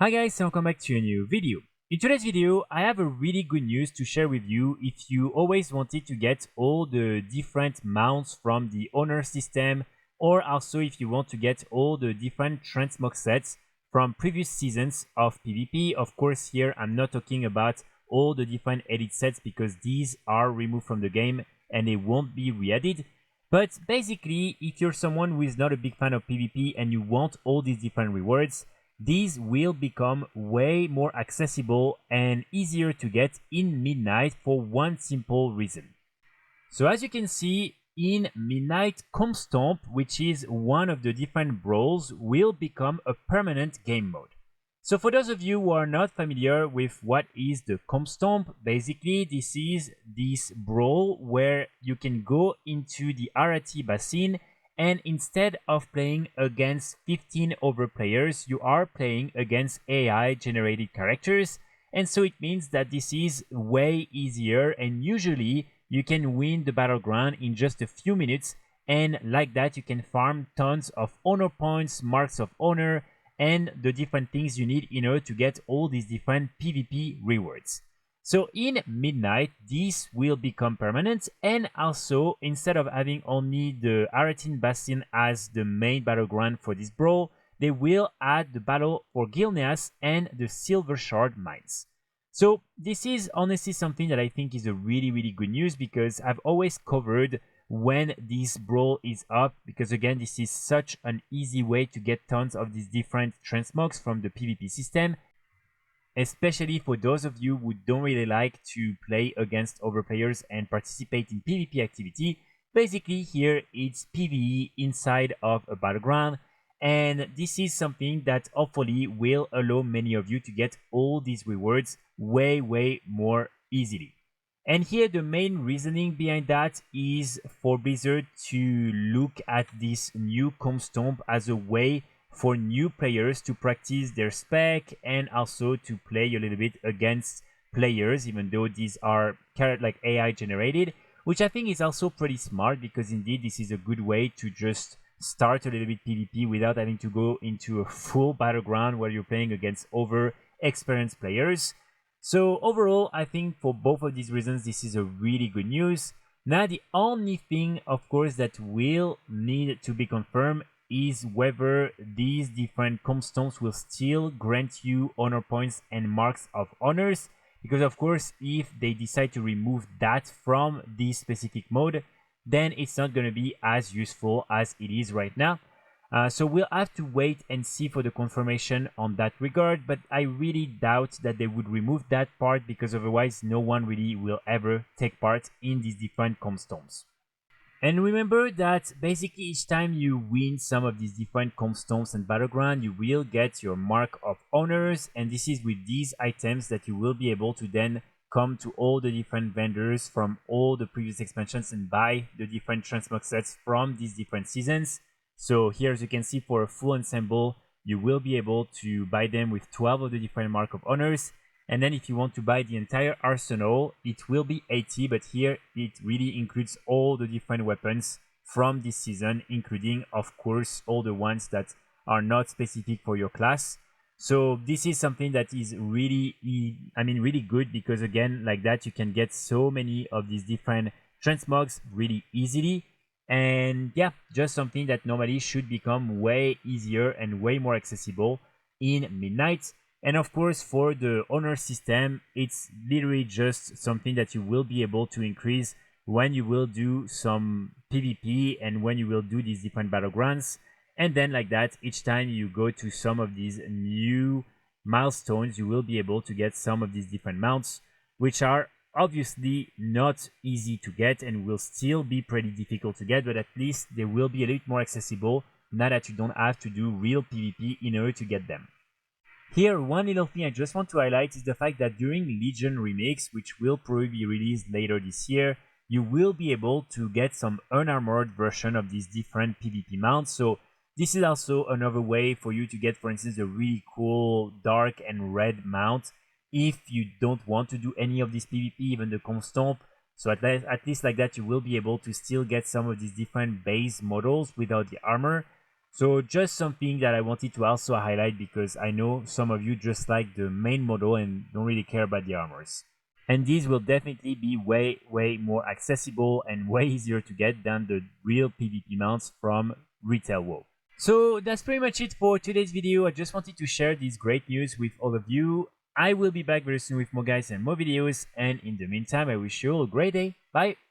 Hi guys, and welcome back to a new video. In today's video, I have a really good news to share with you if you always wanted to get all the different mounts from the owner system, or also if you want to get all the different transmog sets from previous seasons of PvP. Of course, here I'm not talking about all the different edit sets because these are removed from the game and they won't be re-added. But basically, if you're someone who is not a big fan of PvP and you want all these different rewards, these will become way more accessible and easier to get in Midnight for one simple reason. So as you can see, in Midnight, Stomp, which is one of the different brawls, will become a permanent game mode. So for those of you who are not familiar with what is the Stomp, basically this is this brawl where you can go into the RT basin, and instead of playing against 15 other players, you are playing against AI generated characters, and so it means that this is way easier, and usually you can win the battleground in just a few minutes, and like that you can farm tons of honor points, marks of honor, and the different things you need in order to get all these different PvP rewards. So in Midnight, this will become permanent, and also instead of having only the Aratin Bastion as the main battleground for this brawl, they will add the battle for Gilneas and the Silver Shard mines. So this is honestly something that I think is a really good news, because I've always covered when this brawl is up, because again this is such an easy way to get tons of these different transmogs from the PvP system, especially for those of you who don't really like to play against other players and participate in PvP activity. Basically here it's PvE inside of a battleground, and this is something that hopefully will allow many of you to get all these rewards way more easily. And here the main reasoning behind that is for Blizzard to look at this new Stomp as a way for new players to practice their spec and also to play a little bit against players, even though these are like AI generated, which I think is also pretty smart, because indeed this is a good way to just start a little bit PvP without having to go into a full battleground where you're playing against over experienced players. So overall, I think for both of these reasons, this is a really good news. Now, the only thing, of course, that will need to be confirmed is whether these different Stomps will still grant you honor points and marks of honors, because of course if they decide to remove that from this specific mode, then it's not going to be as useful as it is right now. So we'll have to wait and see for the confirmation on that regard, but I really doubt that they would remove that part, because otherwise no one really will ever take part in these different Stomps. And remember that basically each time you win some of these different Stomps and Battleground, you will get your Mark of Honors, and this is with these items that you will be able to then come to all the different vendors from all the previous expansions and buy the different transmog sets from these different seasons. So here, as you can see, for a full ensemble, you will be able to buy them with 12 of the different Mark of Honors. And then if you want to buy the entire arsenal, it will be 80, but here it really includes all the different weapons from this season, including, of course, all the ones that are not specific for your class. So this is something that is really good, because again, like that, you can get so many of these different transmogs really easily. And yeah, just something that normally should become way easier and way more accessible in Midnight. And of course, for the honor system, it's literally just something that you will be able to increase when you will do some PvP and when you will do these different battlegrounds. And then like that, each time you go to some of these new milestones, you will be able to get some of these different mounts, which are obviously not easy to get and will still be pretty difficult to get, but at least they will be a little bit more accessible now that you don't have to do real PvP in order to get them. Here, one little thing I just want to highlight is the fact that during Legion remakes, which will probably be released later this year, you will be able to get some unarmored version of these different PvP mounts. So this is also another way for you to get, for instance, a really cool dark and red mount if you don't want to do any of this PvP, even the Stomp. So at least like that, you will be able to still get some of these different base models without the armor. So just something that I wanted to also highlight because I know some of you just like the main model and don't really care about the armors. And these will definitely be way more accessible and way easier to get than the real PvP mounts from retail WoW. So that's pretty much it for today's video. I just wanted to share this great news with all of you. I will be back very soon with more guys and more videos, and in the meantime I wish you all a great day. Bye!